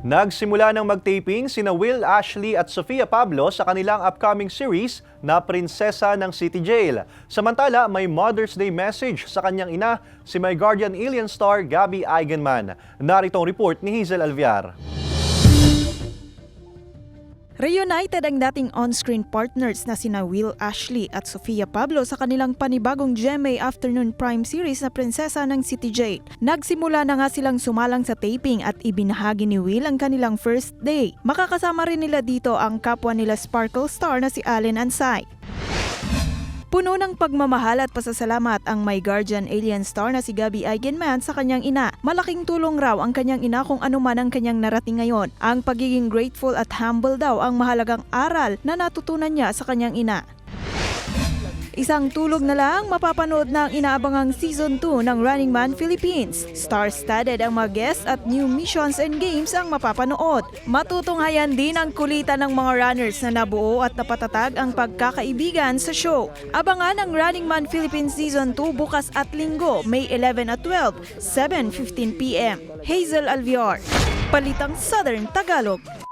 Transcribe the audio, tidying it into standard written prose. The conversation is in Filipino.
Nagsimula ng mag-taping sina Will Ashley at Sofia Pablo sa kanilang upcoming series na Prinsesa ng City Jail. Samantala, may Mother's Day message sa kanyang ina, si My Guardian Alien star Gabby Eigenman. Narito ang report ni Hazel Alviar. Reunited ang dating on-screen partners na sina Will Ashley at Sofia Pablo sa kanilang panibagong GMA Afternoon Prime series na Prinsesa ng City Jail. Nagsimula na nga silang sumalang sa taping at ibinahagi ni Will ang kanilang first day. Makakasama rin nila dito ang kapwa nila Sparkle star na si Allen Ansay. Puno ng pagmamahal at pasasalamat ang My Guardian Alien star na si Gabby Eigenman sa kanyang ina. Malaking tulong raw ang kanyang ina kung ano man ang kanyang narating ngayon. Ang pagiging grateful at humble daw ang mahalagang aral na natutunan niya sa kanyang ina. Isang tulog na lang, mapapanood na ang inaabangang Season 2 ng Running Man Philippines. Star-studded ang mga guests at new missions and games ang mapapanood. Matutunghayan din ang kulitan ng mga runners na nabuo at napatatag ang pagkakaibigan sa show. Abangan ang Running Man Philippines Season 2 bukas at linggo, May 11 at 12, 7:15 p.m. Hazel Alviar, Balitang Southern Tagalog.